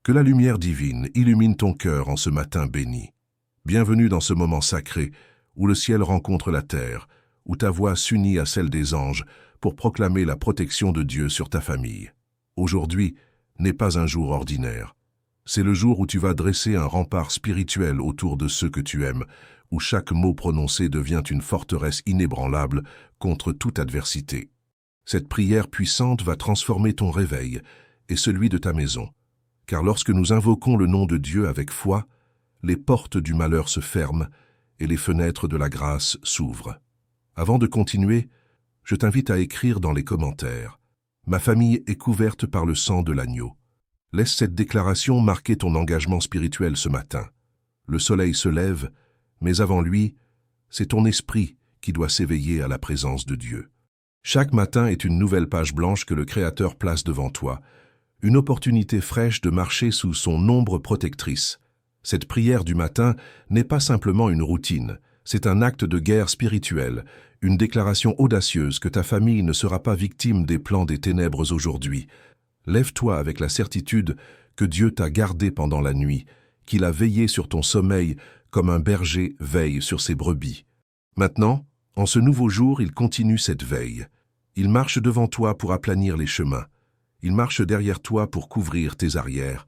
Que la lumière divine illumine ton cœur en ce matin béni. Bienvenue dans ce moment sacré où le ciel rencontre la terre, où ta voix s'unit à celle des anges pour proclamer la protection de Dieu sur ta famille. Aujourd'hui n'est pas un jour ordinaire. C'est le jour où tu vas dresser un rempart spirituel autour de ceux que tu aimes, où chaque mot prononcé devient une forteresse inébranlable contre toute adversité. Cette prière puissante va transformer ton réveil et celui de ta maison. Car lorsque nous invoquons le nom de Dieu avec foi, les portes du malheur se ferment et les fenêtres de la grâce s'ouvrent. Avant de continuer, je t'invite à écrire dans les commentaires « Ma famille est couverte par le sang de l'agneau ». Laisse cette déclaration marquer ton engagement spirituel ce matin. Le soleil se lève, mais avant lui, c'est ton esprit qui doit s'éveiller à la présence de Dieu. Chaque matin est une nouvelle page blanche que le Créateur place devant toi, une opportunité fraîche de marcher sous son ombre protectrice. Cette prière du matin n'est pas simplement une routine, c'est un acte de guerre spirituelle, une déclaration audacieuse que ta famille ne sera pas victime des plans des ténèbres aujourd'hui. Lève-toi avec la certitude que Dieu t'a gardé pendant la nuit, qu'il a veillé sur ton sommeil comme un berger veille sur ses brebis. Maintenant, en ce nouveau jour, il continue cette veille. Il marche devant toi pour aplanir les chemins. Il marche derrière toi pour couvrir tes arrières.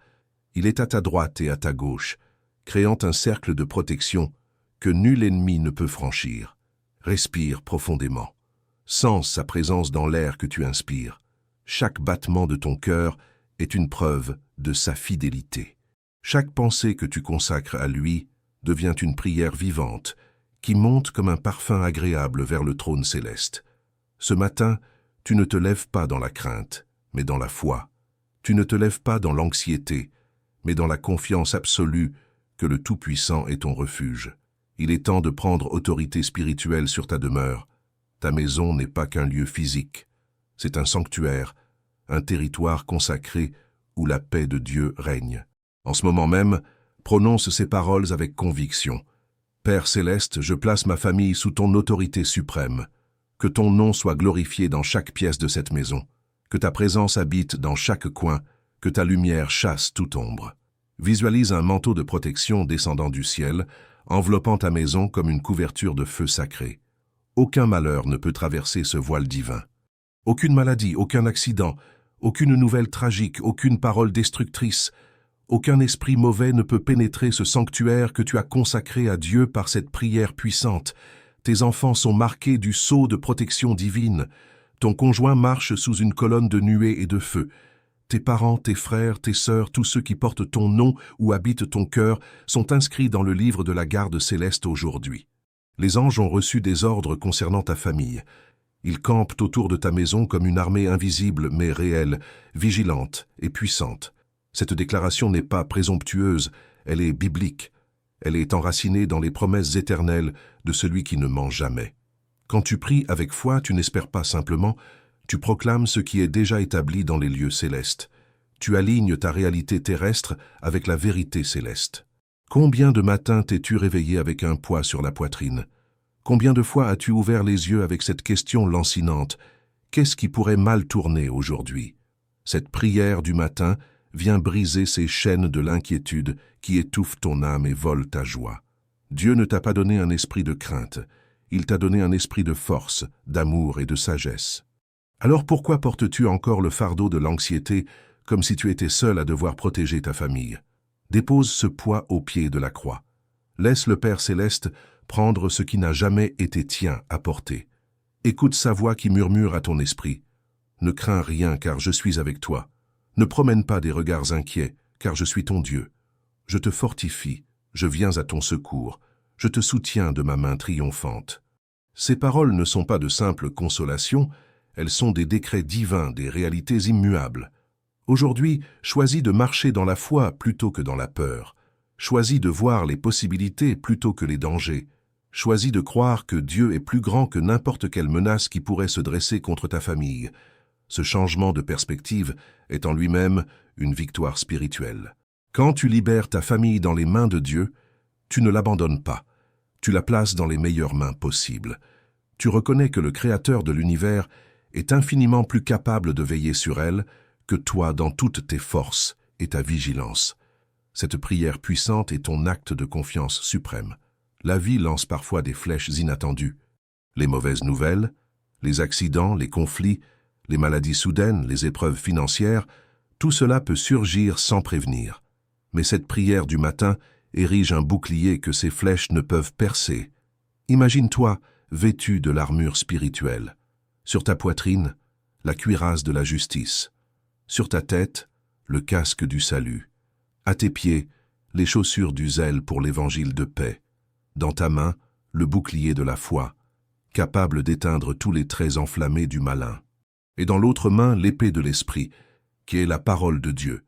Il est à ta droite et à ta gauche, créant un cercle de protection que nul ennemi ne peut franchir. Respire profondément. Sens sa présence dans l'air que tu inspires. Chaque battement de ton cœur est une preuve de sa fidélité. Chaque pensée que tu consacres à lui devient une prière vivante qui monte comme un parfum agréable vers le trône céleste. Ce matin, tu ne te lèves pas dans la crainte, mais dans la foi. Tu ne te lèves pas dans l'anxiété, mais dans la confiance absolue que le Tout-Puissant est ton refuge. Il est temps de prendre autorité spirituelle sur ta demeure. Ta maison n'est pas qu'un lieu physique. C'est un sanctuaire, un territoire consacré où la paix de Dieu règne. En ce moment même, prononce ces paroles avec conviction. Père céleste, je place ma famille sous ton autorité suprême. Que ton nom soit glorifié dans chaque pièce de cette maison. Que ta présence habite dans chaque coin, que ta lumière chasse toute ombre. Visualise un manteau de protection descendant du ciel, enveloppant ta maison comme une couverture de feu sacré. Aucun malheur ne peut traverser ce voile divin. Aucune maladie, aucun accident, aucune nouvelle tragique, aucune parole destructrice, aucun esprit mauvais ne peut pénétrer ce sanctuaire que tu as consacré à Dieu par cette prière puissante. Tes enfants sont marqués du sceau de protection divine. Ton conjoint marche sous une colonne de nuée et de feu. Tes parents, tes frères, tes sœurs, tous ceux qui portent ton nom ou habitent ton cœur sont inscrits dans le livre de la garde céleste aujourd'hui. Les anges ont reçu des ordres concernant ta famille. Ils campent autour de ta maison comme une armée invisible mais réelle, vigilante et puissante. Cette déclaration n'est pas présomptueuse, elle est biblique. Elle est enracinée dans les promesses éternelles de celui qui ne ment jamais. Quand tu pries avec foi, tu n'espères pas simplement, tu proclames ce qui est déjà établi dans les lieux célestes. Tu alignes ta réalité terrestre avec la vérité céleste. Combien de matins t'es-tu réveillé avec un poids sur la poitrine? Combien de fois as-tu ouvert les yeux avec cette question lancinante? Qu'est-ce qui pourrait mal tourner aujourd'hui? Cette prière du matin vient briser ces chaînes de l'inquiétude qui étouffent ton âme et volent ta joie. Dieu ne t'a pas donné un esprit de crainte. Il t'a donné un esprit de force, d'amour et de sagesse. Alors pourquoi portes-tu encore le fardeau de l'anxiété comme si tu étais seul à devoir protéger ta famille? Dépose ce poids au pied de la croix. Laisse le Père céleste prendre ce qui n'a jamais été tien à porter. Écoute sa voix qui murmure à ton esprit. Ne crains rien car je suis avec toi. Ne promène pas des regards inquiets car je suis ton Dieu. Je te fortifie, je viens à ton secours. Je te soutiens de ma main triomphante. Ces paroles ne sont pas de simples consolations, elles sont des décrets divins, des réalités immuables. Aujourd'hui, choisis de marcher dans la foi plutôt que dans la peur. Choisis de voir les possibilités plutôt que les dangers. Choisis de croire que Dieu est plus grand que n'importe quelle menace qui pourrait se dresser contre ta famille. Ce changement de perspective est en lui-même une victoire spirituelle. Quand tu libères ta famille dans les mains de Dieu, tu ne l'abandonnes pas. Tu la places dans les meilleures mains possibles. Tu reconnais que le Créateur de l'univers est infiniment plus capable de veiller sur elle que toi dans toutes tes forces et ta vigilance. Cette prière puissante est ton acte de confiance suprême. La vie lance parfois des flèches inattendues. Les mauvaises nouvelles, les accidents, les conflits, les maladies soudaines, les épreuves financières, tout cela peut surgir sans prévenir. Mais cette prière du matin érige un bouclier que ces flèches ne peuvent percer. Imagine-toi vêtu de l'armure spirituelle. Sur ta poitrine, la cuirasse de la justice. Sur ta tête, le casque du salut. À tes pieds, les chaussures du zèle pour l'évangile de paix. Dans ta main, le bouclier de la foi, capable d'éteindre tous les traits enflammés du malin. Et dans l'autre main, l'épée de l'esprit, qui est la parole de Dieu.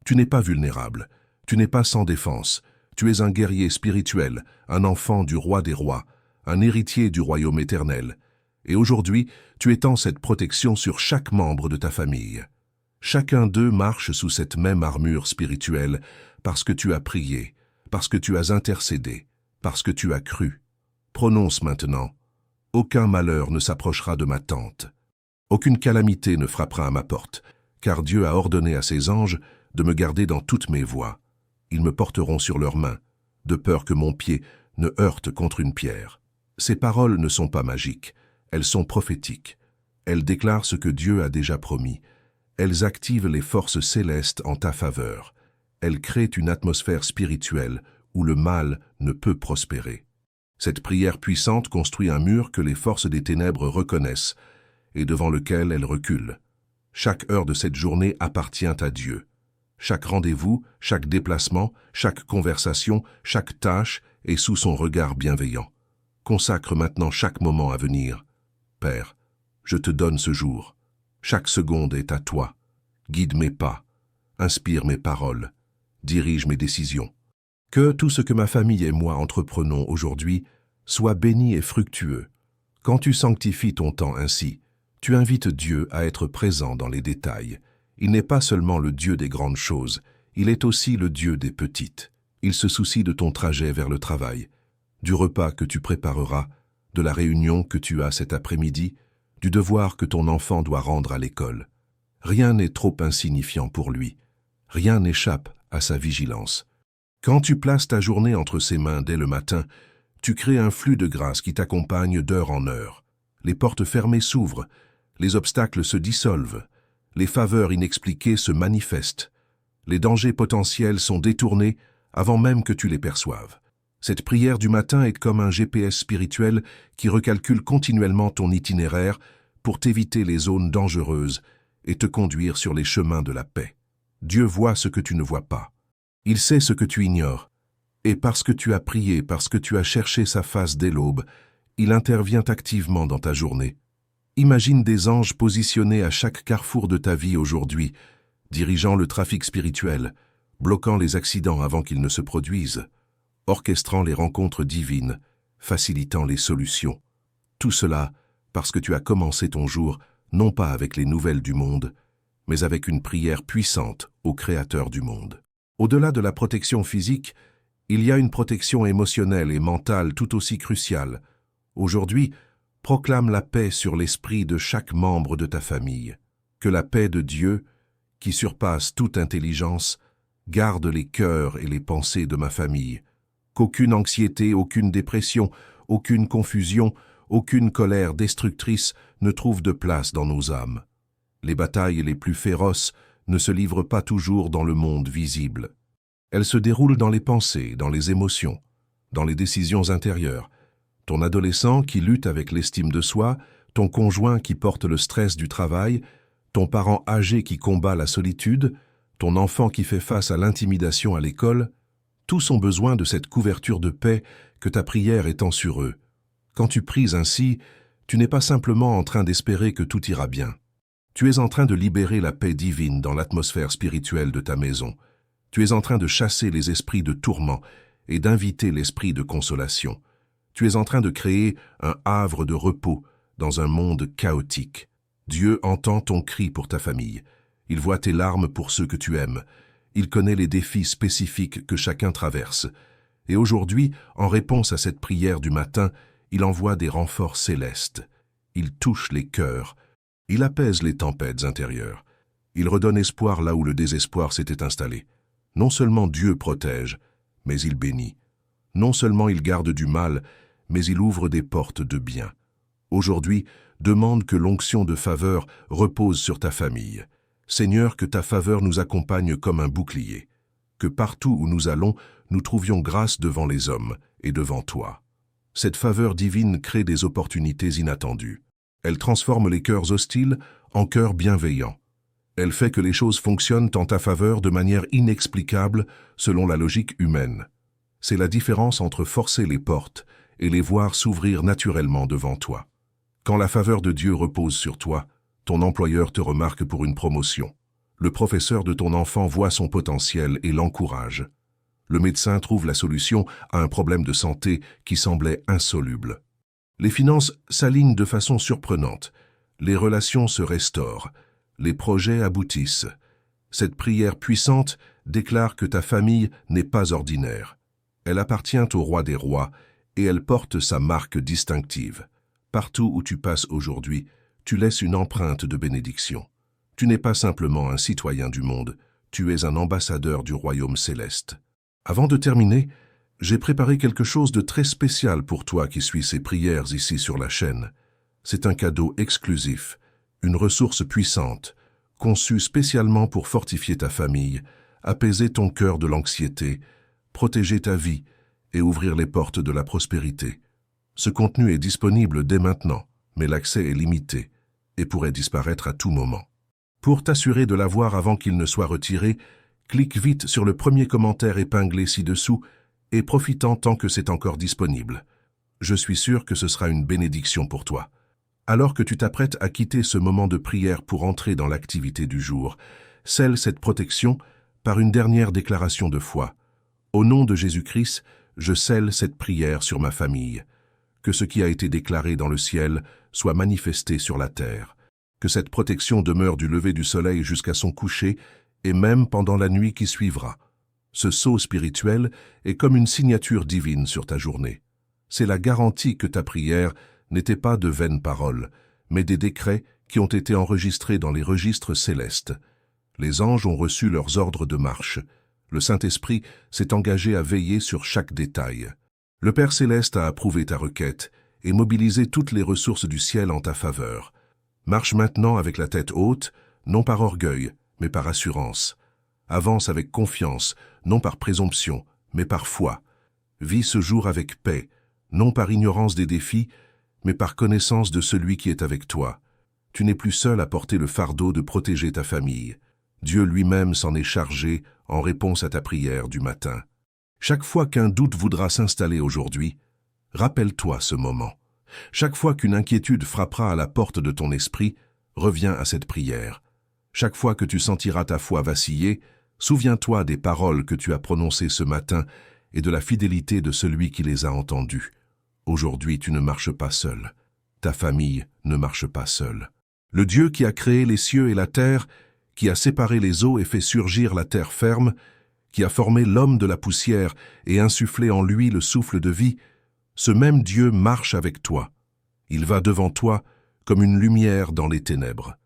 Tu n'es pas vulnérable, tu n'es pas sans défense, tu es un guerrier spirituel, un enfant du roi des rois, un héritier du royaume éternel. Et aujourd'hui, tu étends cette protection sur chaque membre de ta famille. Chacun d'eux marche sous cette même armure spirituelle parce que tu as prié, parce que tu as intercédé, parce que tu as cru. Prononce maintenant, « Aucun malheur ne s'approchera de ma tente. Aucune calamité ne frappera à ma porte, car Dieu a ordonné à ses anges de me garder dans toutes mes voies. Ils me porteront sur leurs mains, de peur que mon pied ne heurte contre une pierre. » Ces paroles ne sont pas magiques, elles sont prophétiques. Elles déclarent ce que Dieu a déjà promis. Elles activent les forces célestes en ta faveur. Elles créent une atmosphère spirituelle où le mal ne peut prospérer. Cette prière puissante construit un mur que les forces des ténèbres reconnaissent et devant lequel elles reculent. Chaque heure de cette journée appartient à Dieu. Chaque rendez-vous, chaque déplacement, chaque conversation, chaque tâche est sous son regard bienveillant. Consacre maintenant chaque moment à venir. Père, je te donne ce jour. Chaque seconde est à toi. Guide mes pas, inspire mes paroles, dirige mes décisions. Que tout ce que ma famille et moi entreprenons aujourd'hui soit béni et fructueux. Quand tu sanctifies ton temps ainsi, tu invites Dieu à être présent dans les détails. Il n'est pas seulement le Dieu des grandes choses, il est aussi le Dieu des petites. Il se soucie de ton trajet vers le travail, du repas que tu prépareras, de la réunion que tu as cet après-midi, du devoir que ton enfant doit rendre à l'école. Rien n'est trop insignifiant pour lui. Rien n'échappe à sa vigilance. Quand tu places ta journée entre ses mains dès le matin, tu crées un flux de grâce qui t'accompagne d'heure en heure. Les portes fermées s'ouvrent, les obstacles se dissolvent, les faveurs inexpliquées se manifestent. Les dangers potentiels sont détournés avant même que tu les perçoives. Cette prière du matin est comme un GPS spirituel qui recalcule continuellement ton itinéraire pour t'éviter les zones dangereuses et te conduire sur les chemins de la paix. Dieu voit ce que tu ne vois pas. Il sait ce que tu ignores. Et parce que tu as prié, parce que tu as cherché sa face dès l'aube, il intervient activement dans ta journée. Imagine des anges positionnés à chaque carrefour de ta vie aujourd'hui, dirigeant le trafic spirituel, bloquant les accidents avant qu'ils ne se produisent, orchestrant les rencontres divines, facilitant les solutions. Tout cela parce que tu as commencé ton jour non pas avec les nouvelles du monde, mais avec une prière puissante au Créateur du monde. Au-delà de la protection physique, il y a une protection émotionnelle et mentale tout aussi cruciale. Aujourd'hui, proclame la paix sur l'esprit de chaque membre de ta famille. Que la paix de Dieu, qui surpasse toute intelligence, garde les cœurs et les pensées de ma famille. Qu'aucune anxiété, aucune dépression, aucune confusion, aucune colère destructrice ne trouve de place dans nos âmes. Les batailles les plus féroces ne se livrent pas toujours dans le monde visible. Elles se déroulent dans les pensées, dans les émotions, dans les décisions intérieures. Ton adolescent qui lutte avec l'estime de soi, ton conjoint qui porte le stress du travail, ton parent âgé qui combat la solitude, ton enfant qui fait face à l'intimidation à l'école, tous ont besoin de cette couverture de paix que ta prière étend sur eux. Quand tu pries ainsi, tu n'es pas simplement en train d'espérer que tout ira bien. Tu es en train de libérer la paix divine dans l'atmosphère spirituelle de ta maison. Tu es en train de chasser les esprits de tourment et d'inviter l'esprit de consolation. Tu es en train de créer un havre de repos dans un monde chaotique. Dieu entend ton cri pour ta famille. Il voit tes larmes pour ceux que tu aimes. Il connaît les défis spécifiques que chacun traverse. Et aujourd'hui, en réponse à cette prière du matin, il envoie des renforts célestes. Il touche les cœurs. Il apaise les tempêtes intérieures. Il redonne espoir là où le désespoir s'était installé. Non seulement Dieu protège, mais il bénit. Non seulement il garde du mal, mais il ouvre des portes de bien. Aujourd'hui, demande que l'onction de faveur repose sur ta famille. Seigneur, que ta faveur nous accompagne comme un bouclier. Que partout où nous allons, nous trouvions grâce devant les hommes et devant toi. Cette faveur divine crée des opportunités inattendues. Elle transforme les cœurs hostiles en cœurs bienveillants. Elle fait que les choses fonctionnent en ta faveur de manière inexplicable selon la logique humaine. C'est la différence entre forcer les portes et les voir s'ouvrir naturellement devant toi. Quand la faveur de Dieu repose sur toi, ton employeur te remarque pour une promotion. Le professeur de ton enfant voit son potentiel et l'encourage. Le médecin trouve la solution à un problème de santé qui semblait insoluble. Les finances s'alignent de façon surprenante. Les relations se restaurent. Les projets aboutissent. Cette prière puissante déclare que ta famille n'est pas ordinaire. Elle appartient au roi des rois et elle porte sa marque distinctive. Partout où tu passes aujourd'hui, tu laisses une empreinte de bénédiction. Tu n'es pas simplement un citoyen du monde, tu es un ambassadeur du royaume céleste. Avant de terminer, j'ai préparé quelque chose de très spécial pour toi qui suis ces prières ici sur la chaîne. C'est un cadeau exclusif, une ressource puissante, conçue spécialement pour fortifier ta famille, apaiser ton cœur de l'anxiété, protéger ta vie et ouvrir les portes de la prospérité. Ce contenu est disponible dès maintenant, mais l'accès est limité et pourrait disparaître à tout moment. Pour t'assurer de l'avoir avant qu'il ne soit retiré, clique vite sur le premier commentaire épinglé ci-dessous et profite-en tant que c'est encore disponible. Je suis sûr que ce sera une bénédiction pour toi. Alors que tu t'apprêtes à quitter ce moment de prière pour entrer dans l'activité du jour, scelle cette protection par une dernière déclaration de foi. Au nom de Jésus-Christ, je scelle cette prière sur ma famille. Que ce qui a été déclaré dans le ciel soit manifesté sur la terre. Que cette protection demeure du lever du soleil jusqu'à son coucher et même pendant la nuit qui suivra. Ce sceau spirituel est comme une signature divine sur ta journée. C'est la garantie que ta prière n'était pas de vaines paroles, mais des décrets qui ont été enregistrés dans les registres célestes. Les anges ont reçu leurs ordres de marche. Le Saint-Esprit s'est engagé à veiller sur chaque détail. Le Père Céleste a approuvé ta requête et mobilisé toutes les ressources du ciel en ta faveur. Marche maintenant avec la tête haute, non par orgueil, mais par assurance. Avance avec confiance, non par présomption, mais par foi. Vis ce jour avec paix, non par ignorance des défis, mais par connaissance de celui qui est avec toi. Tu n'es plus seul à porter le fardeau de protéger ta famille. Dieu lui-même s'en est chargé en réponse à ta prière du matin. Chaque fois qu'un doute voudra s'installer aujourd'hui, rappelle-toi ce moment. Chaque fois qu'une inquiétude frappera à la porte de ton esprit, reviens à cette prière. Chaque fois que tu sentiras ta foi vaciller, souviens-toi des paroles que tu as prononcées ce matin et de la fidélité de celui qui les a entendues. Aujourd'hui, tu ne marches pas seul. Ta famille ne marche pas seule. Le Dieu qui a créé les cieux et la terre, qui a séparé les eaux et fait surgir la terre ferme, qui a formé l'homme de la poussière et insufflé en lui le souffle de vie, ce même Dieu marche avec toi. Il va devant toi comme une lumière dans les ténèbres.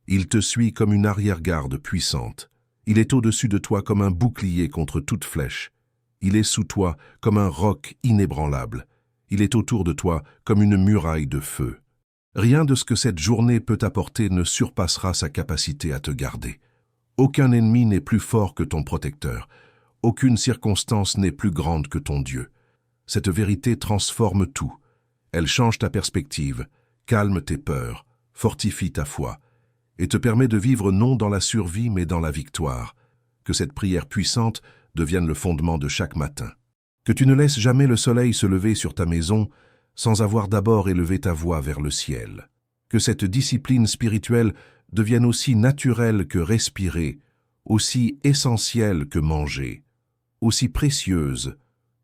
Il te suit comme une arrière-garde puissante. Il est au-dessus de toi comme un bouclier contre toute flèche. Il est sous toi comme un roc inébranlable. Il est autour de toi comme une muraille de feu. Rien de ce que cette journée peut apporter ne surpassera sa capacité à te garder. Aucun ennemi n'est plus fort que ton protecteur. Aucune circonstance n'est plus grande que ton Dieu. Cette vérité transforme tout. Elle change ta perspective, calme tes peurs, fortifie ta foi, et te permet de vivre non dans la survie mais dans la victoire. Que cette prière puissante devienne le fondement de chaque matin. Que tu ne laisses jamais le soleil se lever sur ta maison sans avoir d'abord élevé ta voix vers le ciel. Que cette discipline spirituelle devienne aussi naturelle que respirer, aussi essentielle que manger, aussi précieuse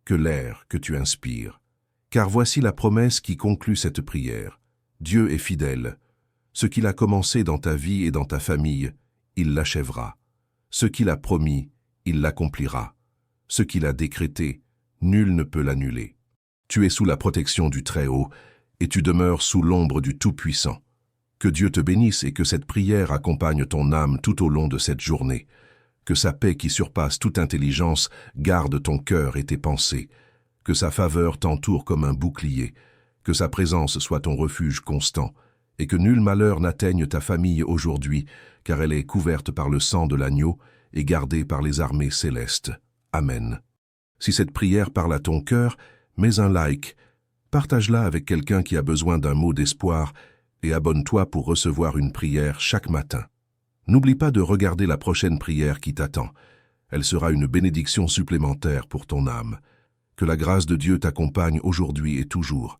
que l'air que tu inspires. Car voici la promesse qui conclut cette prière. Dieu est fidèle. Ce qu'il a commencé dans ta vie et dans ta famille, il l'achèvera. Ce qu'il a promis, il l'accomplira. Ce qu'il a décrété, nul ne peut l'annuler. Tu es sous la protection du Très-Haut et tu demeures sous l'ombre du Tout-Puissant. Que Dieu te bénisse et que cette prière accompagne ton âme tout au long de cette journée. Que sa paix qui surpasse toute intelligence garde ton cœur et tes pensées. Que sa faveur t'entoure comme un bouclier. Que sa présence soit ton refuge constant. Et que nul malheur n'atteigne ta famille aujourd'hui, car elle est couverte par le sang de l'agneau et gardée par les armées célestes. Amen. Si cette prière parle à ton cœur, mets un like, partage-la avec quelqu'un qui a besoin d'un mot d'espoir et abonne-toi pour recevoir une prière chaque matin. N'oublie pas de regarder la prochaine prière qui t'attend. Elle sera une bénédiction supplémentaire pour ton âme. Que la grâce de Dieu t'accompagne aujourd'hui et toujours.